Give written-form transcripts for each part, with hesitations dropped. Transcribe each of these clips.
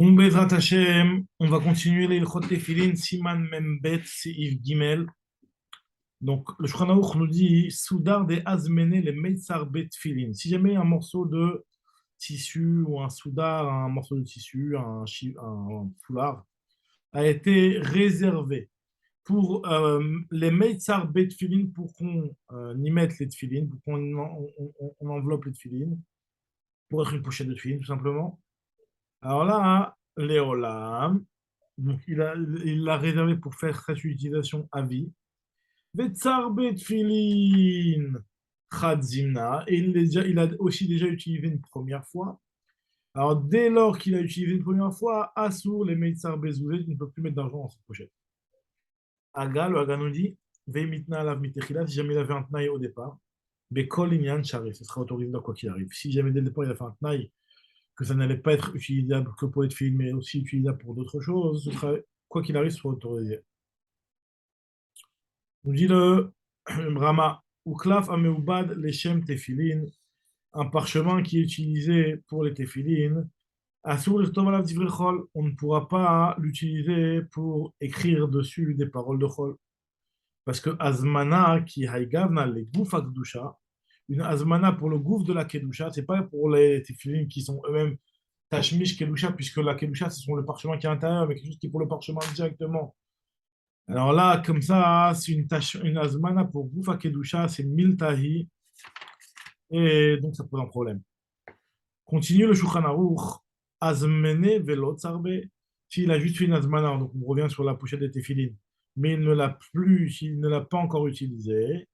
Donc, Bezrat Hashem, on va continuer les Ilchot Tefillin, Siman Membet, Seif Gimel. Donc, le Shulchan Aruch nous dit Soudar de Azmene les Meitzar Bet Tefillin. Si jamais un morceau de tissu ou un soudar, un morceau de tissu, un foulard, a été réservé pour les Meitzar Bet Tefillin, pour qu'on y mette les Tefillin, pour qu'on enveloppe les Tefillin, pour être une pochette de Tefillin, tout simplement. Alors là, Léolam, donc il l'a réservé pour faire cette utilisation à vie. Vetsar Betfilin Chadzimna, et il a aussi déjà utilisé une première fois. Alors dès lors qu'il a utilisé une première fois, Assour, les Meitzar Bezouzet, il ne peut plus mettre d'argent dans cette pochette. Aga, le Aga nous dit, Veimitna alav mitechila, si jamais il avait un tnaï au départ, Bekol inyan shari, ce sera autorisé dans quoi qu'il arrive. Si jamais dès le départ il a fait un tnaï, que ça n'allait pas être utilisable que pour les films, mais aussi utilisable pour d'autres choses, ce sera, quoi qu'il arrive, soit autorisé. On dit le Brahma, Uklaf Ameubad Leshem Tefilin, un parchemin qui est utilisé pour les Tefilin, Asur Irtovalav Divrei Chol, on ne pourra pas l'utiliser pour écrire dessus des paroles de Chol. Parce que Azmana, qui haïgavna les gouf Akdusha, une Azmana pour le gouf de la Kedusha, c'est pas pour les Tefilin qui sont eux-mêmes Tashmish Kedusha, puisque la Kedusha, ce sont le parchemin qui est à l'intérieur, mais quelque chose qui est pour le parchemin directement. Alors là, comme ça, c'est une Azmana pour Goufa Kedusha, c'est Miltahi, et donc ça pose un problème. Continue le Shulchan Aruch, Azmene Velot Sarbe, s'il a juste fait une Azmana, donc on revient sur la pochette des Tefillin, mais il ne l'a pas encore utilisé.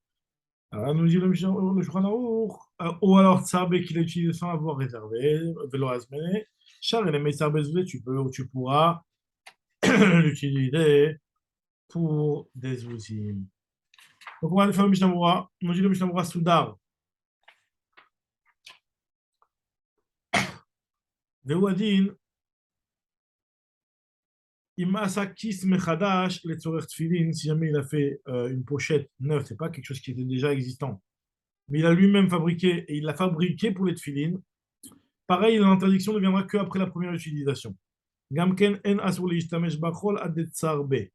Alors, nous dit le Shulchan Aruch, ou alors Sarbe qu'il a utilisé sans avoir réservé, Velo Azmene, Char et les Sarbe tu pourras l'utiliser pour des outils. Donc, on va faire le Mishnah Moura. On dit le Mishnah Moura Soudar. Veouadin, Imasakis Mechadash, les Tzorer Tfilin, si jamais il a fait une pochette neuve, c'est pas quelque chose qui était déjà existant, mais il a lui-même fabriqué, et il l'a fabriqué pour les Tfilin. Pareil, l'interdiction ne viendra qu'après la première utilisation. Gamken en asur l'ishtamesh bachol adetzar be.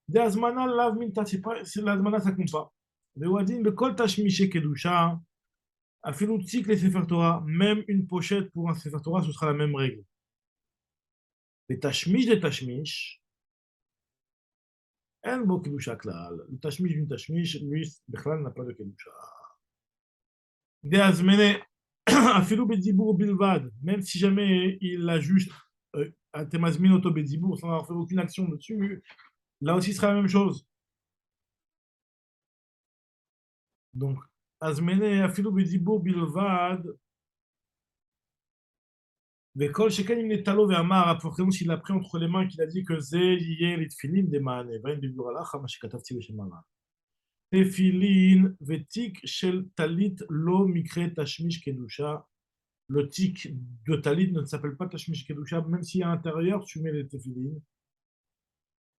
De azmana lav minta, c'est l'azmana, ça compte pas. Veouadin, bekol tashmishe kedusha. Afilou tzik les Sefer Torah, même une pochette pour un Sefer Torah, ce sera la même règle. Les tashmish des tashmish, en bo kedusha klal. Le tashmish d'une tashmish, lui, Bechlal n'a pas de kedusha. Des azmene, afilou bedibour bilvad, même si jamais il a juste temazmin auto bedibour sans avoir fait aucune action dessus, là aussi ce sera la même chose. Donc, azmene, afilou bedibour bilvad, mais quand chacun il est talo vers Amar, forcément s'il l'a pris entre les mains, qu'il a dit que c'est lié les tefilin des manes, vain du buralach, mashikatavti beshemara. Tefilin vetik shel talit lo mikre tashmish kedusha. Le tik de talit ne s'appelle pas tashmish kedusha, même si à l'intérieur tu mets les tefilin.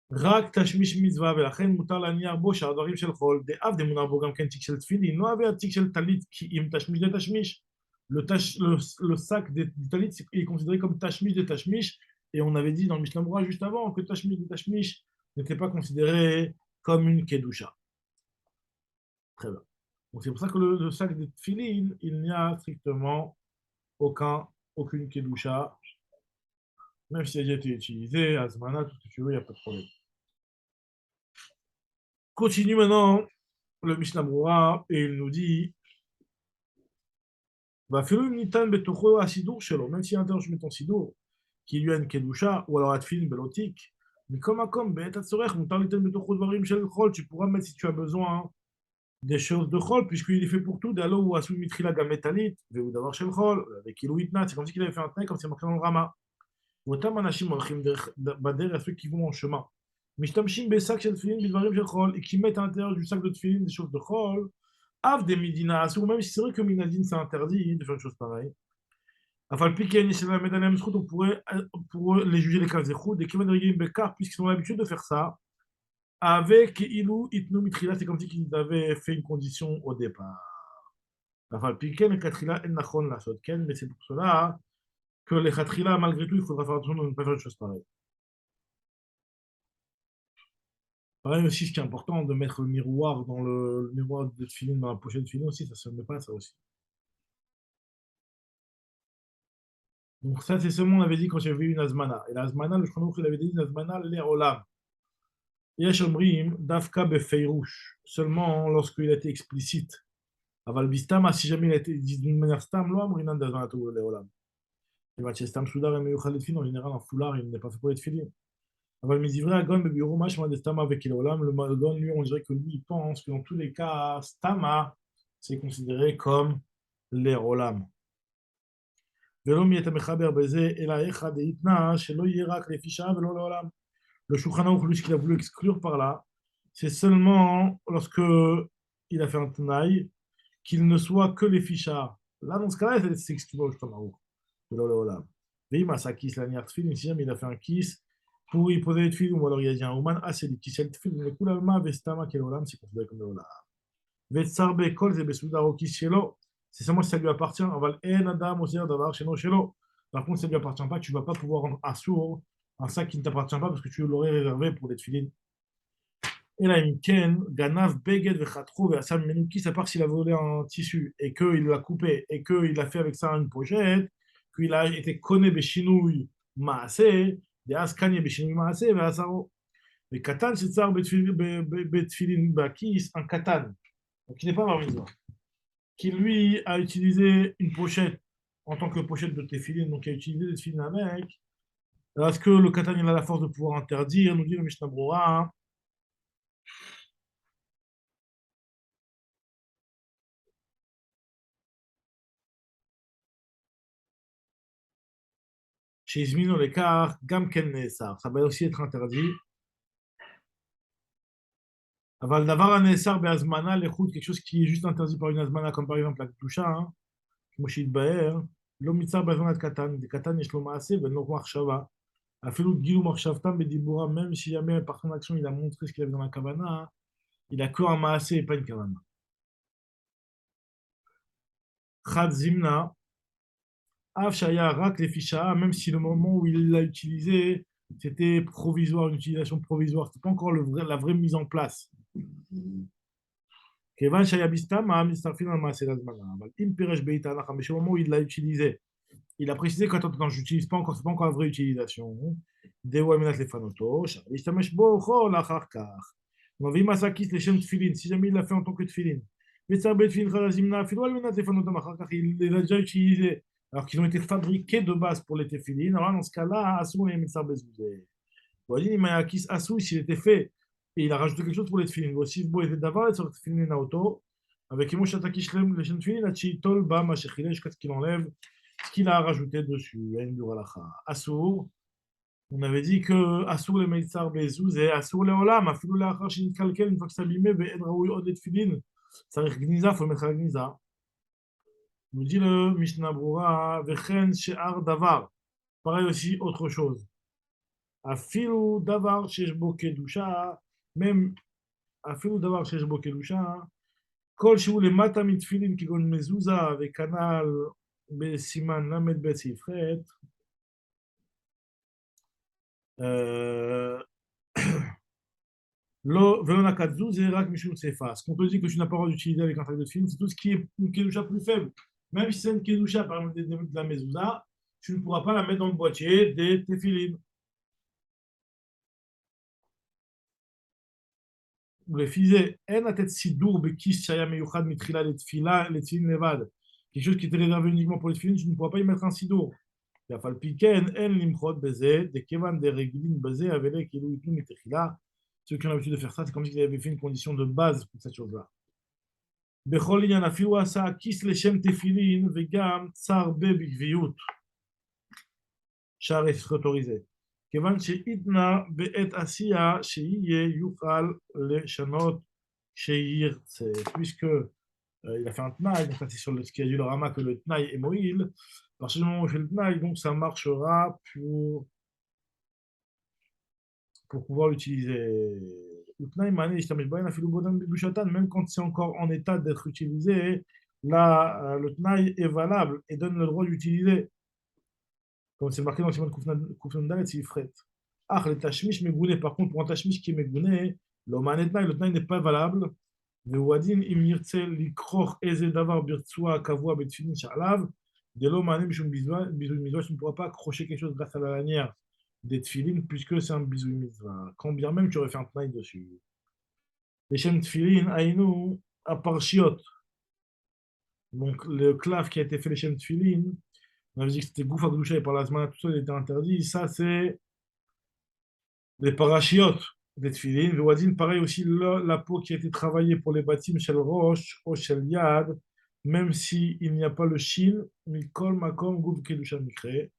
Rak tashmish mitzvah velachen mutar laniar bo shadarim shel chol. De av de munar bo gam ken tik shel tefilin. No ave tik shel talit ki im tashmish de tashmish. Le sac du talit est considéré comme tashmish de tashmish, et on avait dit dans le Mishnah Moura juste avant que tashmish de tashmish n'était pas considéré comme une kedusha. Très bien. Donc c'est pour ça que le sac de tefillin, il n'y a strictement aucune kedusha, même si elle a déjà été utilisée, azmana, tout ce que tu veux, il n'y a pas de problème. Continue maintenant le Mishnah Moura et il nous dit va faire une nitan betocho asidour shelo, même si à l'intérieur je mets ton sidour, qui lui a une kedusha, ou alors atfilin belotik, mais comme bet atzorech, mutar nitan betocho dvarim shel chol, tu pourras mettre si tu as besoin des choses de chol, puisqu'il est fait pour tout, d'alo ou asou mitrila gametalit, ou d'avoir shel chol, avec ilou itnat, c'est comme si il avait fait un tnaï, comme c'est marqué dans le Rama. Otam anashim olchim bader, à ceux qui vont en chemin. Mishtamshim besak shel tfilin bidvarim shel chol, et qui mettent à l'intérieur du sac de tfilin des choses de chol, Av des Midina Assour, même si c'est vrai que Minadine c'est interdit de faire une chose pareille. Afal Piken, on pourrait pour les juger les cas zéchou, des Kevin Regim Bekar, puisqu'ils ont l'habitude de faire ça, avec Ilou Itnou Mitrila, c'est comme si ils avaient fait une condition au départ. Afal Piken et Katrila En Nachon la Sotken, mais c'est pour cela que les khatrila, malgré tout, il faudra faire attention de ne pas faire de choses pareilles. Pareil aussi, ce qui est important, de mettre le miroir dans le miroir de film, dans la pochette de film aussi, ça se met pas, ça aussi. Donc ça, c'est seulement, on avait dit quand j'avais vu une azmana. Et la azmana, le Shulchan Aruch, il avait dit une azmana, l'olam. Yesh omrim, dafka befeirouche. Seulement lorsqu'il a été explicite. Aval bistama, si jamais il a été dit d'une manière stam, lo amrinan d'azmana tout l'olam. Et bah, stam soudar et meyuchal et en général, un foulard, il n'est pas fait pour être filé. Aval mizivre agon bebiru mashma de stama avec l'olam. Le magon, lui, on dirait que lui, il pense que dans tous les cas, stama, c'est considéré comme l'olam. ולא מי אתה מחבר בזה, אלא איך דאיתנא שלא יהיה רק לפי שעה ולא לעולם. Le Shulchan Aruch, lui, ce qu'il a voulu exclure par là, c'est seulement lorsque il a fait un tenaï, qu'il ne soit que les fichards. Là, dans ce cas-là, c'est exclu au Shulchan Aruch. Veim sa kiss la niart film, si jamais il a fait un kiss pour y poser les film, ou alors il a dit un ouman, ah, c'est le kiss, le film, le koulalma, vestama, quel olam, c'est considéré comme le olam. Vetsarbe, kol, ze besudaro kiss shelo, c'est seulement si ça lui appartient. Aval en adam, osir davar, sheno shelo. Par contre, ça ne lui appartient pas, tu ne vas pas pouvoir rendre assour un sac qui ne t'appartient pas parce que tu l'aurais réservé pour les tefilines. Et là, Ken, Ganav, Beged, Vechatro, Veasam, Menukis, à part s'il a volé un tissu et qu'il l'a coupé et qu'il a fait avec ça une pochette, qu'il a été conné Beshinouille Maase, des Askanye Beshinouille Maase, Veasaro. Mais Katan, c'est ça, Betfilin Bakis, un Katan, donc qui n'est pas marmiso, qui lui a utilisé une pochette en tant que pochette de Tefilin, donc il a utilisé des Tefilin avec. Alors, est-ce que le Katan il a la force de pouvoir interdire? Nous dit le Mishnah Brura. Chez Izmino l'écart, Gam Ken Neesar. Ça va aussi être interdit. Aval Davar Neesar Beazmana, l'écoute, quelque chose qui est juste interdit par une Azmana, comme par exemple la Ktusha, hein, Moshid Baer, l'Omitzar Beazmanat Katan, des Katan Yeshloma Ase, Benor Marshava. Afelut Gilou Marshavtam Bedibura, même si jamais par son action il a montré ce qu'il avait dans la Kavana, hein, il a que un Maasé et pas une Kavana. Chad Zimna, Av Shaya Rak les Fisha, même si le moment où il l'a utilisé, c'était provisoire, une utilisation provisoire, c'était pas encore la vraie mise en place. Kevan Shaya Bistama, Mistarfin al-Maasé Lazmana. Im Peresh Beitana, mais au moment où il l'a utilisé, il a précisé qu'attends, je n'utilise pas encore, c'est pas encore la vraie utilisation. Dewa Minat Lefanoto, Ishtamesh Bo, Chol, Acharkar. On va Masakis, les chaînes de Tfilin, si jamais il l'a fait en tant que Tfilin. Mais ça, Betfilin, Khalazimna, Filwal Minat Lefanoto, Acharkar, il les a déjà utilisés, alors qu'ils ont été fabriqués de base pour les Tfilin. Alors dans ce cas-là, Asou et Mitzar Bezouzé. Voyez, Mayakis Asou, s'il était fait, et il a rajouté quelque chose pour les Tfilin. Voici, Bo était d'avant, et sur Tfilin Naoto, avec Imo Shatakish, les chaînes de Tfilin, Achitol, Bam, Achechile, jusqu'à ce qu'il enlève ce qu'il a rajouté dessus. Assour, on avait dit que Assour les Meitsar Bezouz et Assour les Olam, Afilou la Hachin Kalkel, une fois que c'est abîmé, Ben Raoui Odet Filin, ça veut dire Gniza, il faut le mettre à la Gniza. Nous dit le Mishnah Brura, Vechen She'ar Davar. Pareil aussi, autre chose. Afilou Davar Sheshbo Kedusha, même Afilou Davar Sheshbo Kedusha, Kol Shou les Matamit Filin Kigon Mezouza, avec Canal בסימן ל"ב סעיף ח' ולא נקט זו, זה רק משום צפה. Ce qu'on te dit que tu n'as pas le droit d'utiliser avec un sac de film, c'est tout ce qui est une kedusha plus faible. Même si c'est une kedusha, par exemple, de la mezouza, tu ne pourras pas la mettre dans le boîtier des tefilin. ולפי אין לתת סידור בכיס שהיה מיוחד מתחילה לתפילה, לתפילין לבד. quelque chose qui était réservé uniquement pour les tefilin, tu ne pourras pas y mettre un sidour. ואף על פי כן, אין למחות בזה, דכיוון דרגילים בזה, אבל כאילו ייתנו מתחילה. Ceux qui ont l'habitude de faire ça, c'est comme s'ils avaient fait une condition de base pour cette chose-là. בכל עניין, אפילו עשה כיס לשם תפילין, וגם צר בגביות. שער אוטוריזé. כיוון שעידנה בעת עשייה, שיהיה יוכל לשנות שירצה. Puisque il a fait un tnaï, donc ça c'est sur ce qui a dit le Rama que le tnaï est moïl. À partir du moment où il fait le tnaï, donc ça marchera pour pouvoir l'utiliser. Le tnaï mané, même quand c'est encore en état d'être utilisé, là, le tnaï est valable et donne le droit d'utiliser. comme c'est marqué dans Simon Koufnan Dalet, c'est Ifret. Ah, le Tashmish Megouné, par contre, pour un Tashmish qui est Megouné, le Tnaï n'est pas valable. Wadin, im yirtzel likroch eze davar birtsua kavua betfilin sha'alav, de l'homme anem shum bisou mitzvah, tu ne pourras pas accrocher quelque chose grâce à la lanière des tfilin, puisque c'est un bisou mitzvah. Quand bien même tu aurais fait un Tnaï dessus. Les shem tfilin, aïnou, à parshiot. Donc, le clav qui a été fait les shem tfilin, on avait dit que c'était Goufa Gdusha et par la Zmana, tout ça, il était interdit. Ça, c'est les parachiotes des tfilin. Le wadin, pareil aussi, la peau qui a été travaillée pour les bâtiments shel roche, ou shel yad, même s'il n'y a pas le shin, mikol makom gouf kedusha mikre,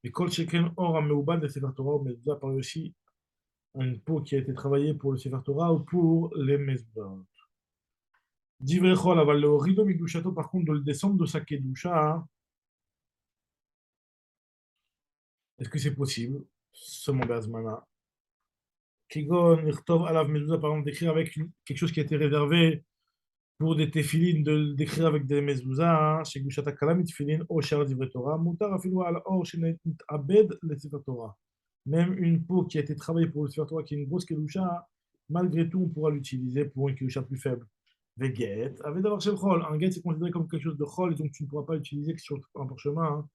et kol sheken or ameubad de Sefer Torah, mais ça pareil aussi, une peau qui a été travaillée pour le Sefer Torah ou pour les mezbah. Divrei chol, aval le rido mikdushato, par contre, de le descendre de sa kedusha, est-ce que c'est possible? Seulement Gazmana. Kigon, Irtov, Alav, Mezouza, par exemple, d'écrire avec quelque chose qui a été réservé pour des téfilines, de d'écrire avec des mezouza, chez Gushat Kalam, Tfilin, O Shar Divrei Torah, Moutar, Afilou, Al Or, Shenet Abed, le Sefer Torah. Même une peau qui a été travaillée pour le Sefer Torah, qui est une grosse kedusha, malgré tout, on pourra l'utiliser pour une kedusha plus faible. Veget, avec d'avoir chez le chol. Un get, c'est considéré comme quelque chose de chol, et donc tu ne pourras pas l'utiliser que sur un parchemin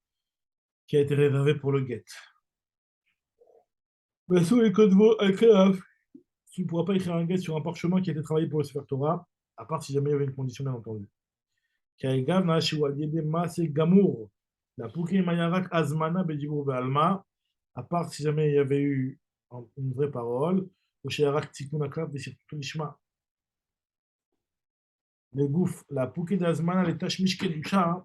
qui a été réservé pour le get. Ben, sous les codes tu ne pourras pas écrire un get sur un parchemin qui a été travaillé pour le Sefer Torah, à part si jamais il y avait une condition, bien entendu. Kaïgav na shiwaliede maase gamour. La pouki mayarak azmana bedibur be'alma, à part si jamais il y avait eu une vraie parole, ou shiarak tikun aklav de sirtutu lishma. Le gouf, la pouki d'azmana, les tashmish kedusha,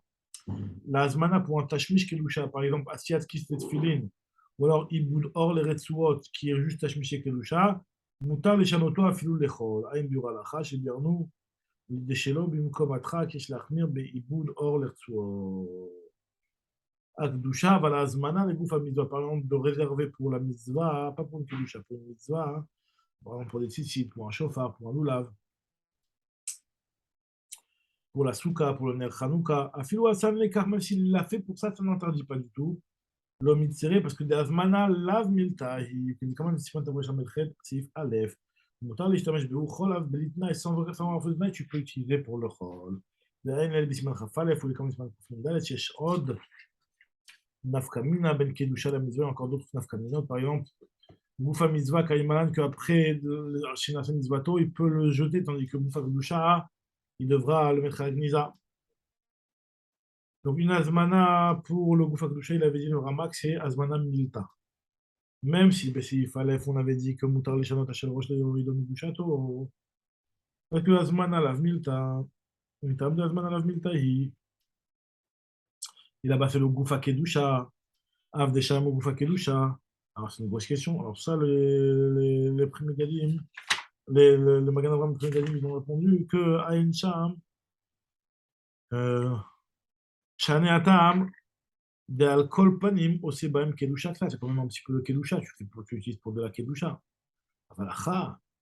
la azmana pour un tashmish kedusha, par exemple, asiat kis tetfilin, ou alors iboud or les retsuot, qui est juste tashmish kedusha, mutar les chanoto afilou lechol, aïm biuralacha, chez Biernou, שלו במקומתך כשלהחמיר בעיבוד אור לרצועות. הקדושה, אבל ההזמנה לגוף המצווה, par exemple, de réserver pour la mitzvah, pas pour une kedusha, pour une mitzvah, par exemple pour des tzitzit, pour un shofar, pour un lulav, pour la souka, pour le ner chanouka, afilou asan lekar, même s'il l'a fait pour ça, ça n'interdit pas du tout. L'homme mitzéré, parce que des הזמנה lav milta, il dit quand même, si on t'envoie jamais le sif aleph, מותר להשתמש בהוא חולב בלי תנאי, sans avoir fait de תנאי, tu peux utiliser pour le חול. ואין אלה בסימן כ"א, הוא לקרוא בסימן ק"ד, שיש עוד נפקא מינה בין קידושה למצווה, encore d'autres נפקא מינות, par exemple, גוף המצווה כאימלן, qu'après שנעשה מצוותו, il peut le jeter, tandis que גוף הקדושה, il devra le mettre à Gnisa. Donc une azmana pour le goufa kedusha, il avait dit le ramak, c'est azmana milta. Même si, ben, s'il fallait, on avait dit que mutar les chanot hachel rosh le'yorido midushato, parce que azmana lav milta, une table de azmana lav milta, il a pas fait le goufa kedusha, av de sham au goufa kedusha. Alors c'est une grosse question. Alors ça, les premiers gadim, les Magan Avraham premiers gadim, ils ont répondu que Aïn Sham, Shane Atam, de alcool panim aussi baim kedusha, c'est quand même un petit peu le kedusha, tu utilises pour de la kedusha.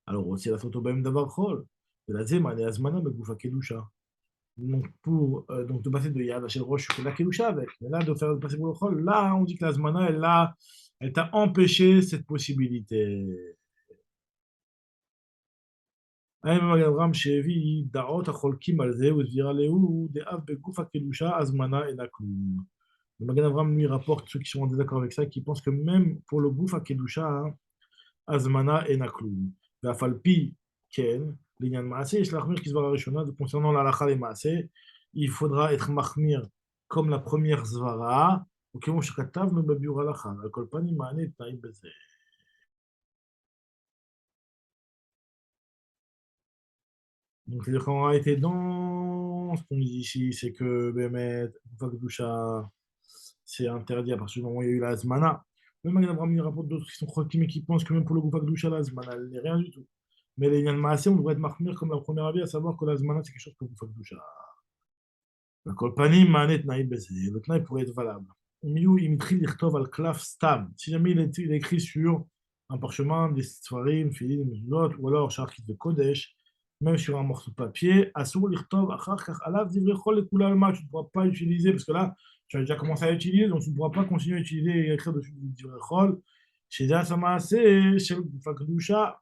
Alors aussi la photo baim d'avoir khol, de la zema, les azmana, mais goufa kedusha. Donc pour donc de passer de yad à shel roche, tu fais de la kedusha avec. Mais là, de faire passer pour le khol, là, on dit que l'azmana, elle t'a empêché cette possibilité. האם אברהם שהביא דעות החולקים על זה, והסבירה להוא דאב בגוף הקדושה, הזמנה אינה כלום. Le Magen Avraham lui rapporte ceux qui sont en désaccord avec ça, qui pensent que même pour le Goufa Kedusha, Azmana et Nakloum. Vafalpi Ken, l'Inyan Maaseh, et l'Achmir qui se voit Rishona, concernant l'Alacha des Maaseh, il faudra être Mahmir comme la première Zvara, ou comme Shekatav, mais Babiur Alacha. Kolpani Maane Taïb Bezeh. Donc, c'est-à-dire qu'en réalité, dans ce qu'on dit ici, c'est que Bémet, Goufa Kedusha, c'est interdit à partir du moment où il y a eu la Azmana. Le Magen Avraham il rapporte d'autres qui sont choqués, mais qui pensent que même pour le Goufa Kedusha, la Azmana, elle n'est rien du tout. Mais les Yann Maaseh, on devrait être marqués comme la première avis, à savoir que la Azmana, c'est quelque chose pour Goufa Kedusha. Le Kolpanim, Maanet, Naïb, le Tnaï pourrait être valable. Miou, Imitri, Lirtov, Al Klaf, Stam. Si jamais il est écrit sur un parchemin, des Sfarim, Filim, Mezuzot, ou alors Charkit de Kodesh, même sur un morceau de papier, Asur, Lirtov, Achar, Kach, Alav, Divrei Chol, et Kula Alma, tu ne pourras pas utiliser, parce que là, tu as déjà commencé à utiliser, donc tu ne pourras pas continuer à utiliser et écrire dessus du Divrechol. Chez Sama assez, chez Fakdusha,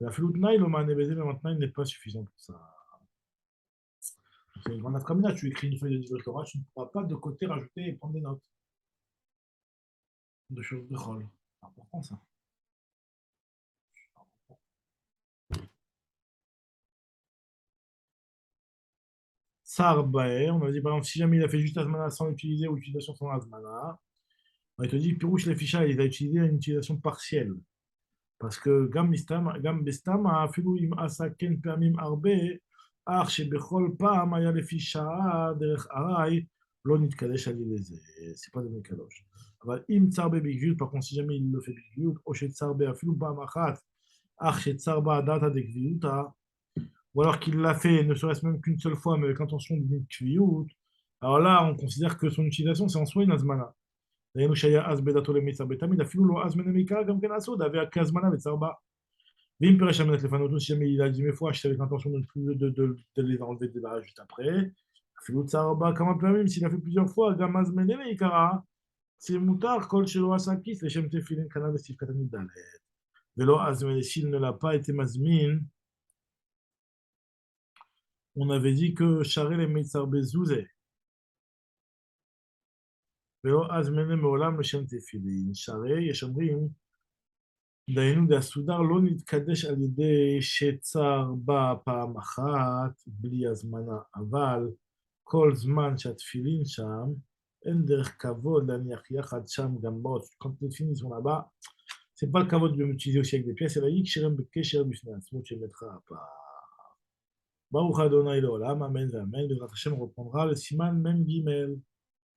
la Floutnaï, le Manébézé, mais maintenant il n'est pas suffisant pour ça. C'est une grande afkamina, tu écris une feuille de Divrechol, tu ne pourras pas de côté rajouter et prendre des notes de choses de Chol. C'est important ça. Sarbae, on a dit par exemple, si jamais il a fait juste Asmana sans utiliser ou utilisation sans Asmana, on te dit Pirouche les ficha, il a utilisé une utilisation partielle. Parce que Gam Bestam a Filou im Asa Ken Permim Arbe, Ar Shebechol Pam Aya le ficha, Derech Arai, Lo Nitkadesh Alileze. C'est pas de Mekadosh. אבל אם צר בבגביות, par contre, si jamais il le fait בגביות, או שצר אפילו פעם אחת, אך שצר בה דעתא דקביותא, ou alors qu'il l'a fait ne serait-ce même qu'une seule fois, mais avec l'intention d'une kviyut, alors là, on considère que son utilisation, c'est en soi une azmana. דהיינו שהיה אז בדתו למיצר בתמיד, אפילו לא אז מן המקרא, גם כן עשו, דהווה כהזמנה וצר בה. ואם פירש המלך לפניו, si jamais il a dit mes fois, acheté avec l'intention de les enlever de là juste après, אפילו צר בה כמה פעמים, s'il a fait plusieurs fois, גם אז מן המקרא, c'est מותר כל שלא עשה כיס לשם תפילין כנ"ל בסעיף קטן י"ד. ולא אז s'il ne l'a pas été mazmin, on avait dit que Charé les Meitzar Bezouzé, ולא אז מנה מעולם לשם תפילין. שהרי יש אומרים, דהיינו דהסודר לא נתקדש על ידי שצר בא פעם אחת בלי הזמנה, אבל כל זמן שהתפילין שם, אין דרך כבוד להניח יחד שם גם באות. Quand les filines sont là-bas, c'est pas le kavod de m'utiliser aussi avec des pièces, c'est la yik shirem bekesher בפני עצמו שמתך הפעם. Baruch Adonai Leolam, Amen, Amen. Le Hashem reprendra le Siman Mem Gimel.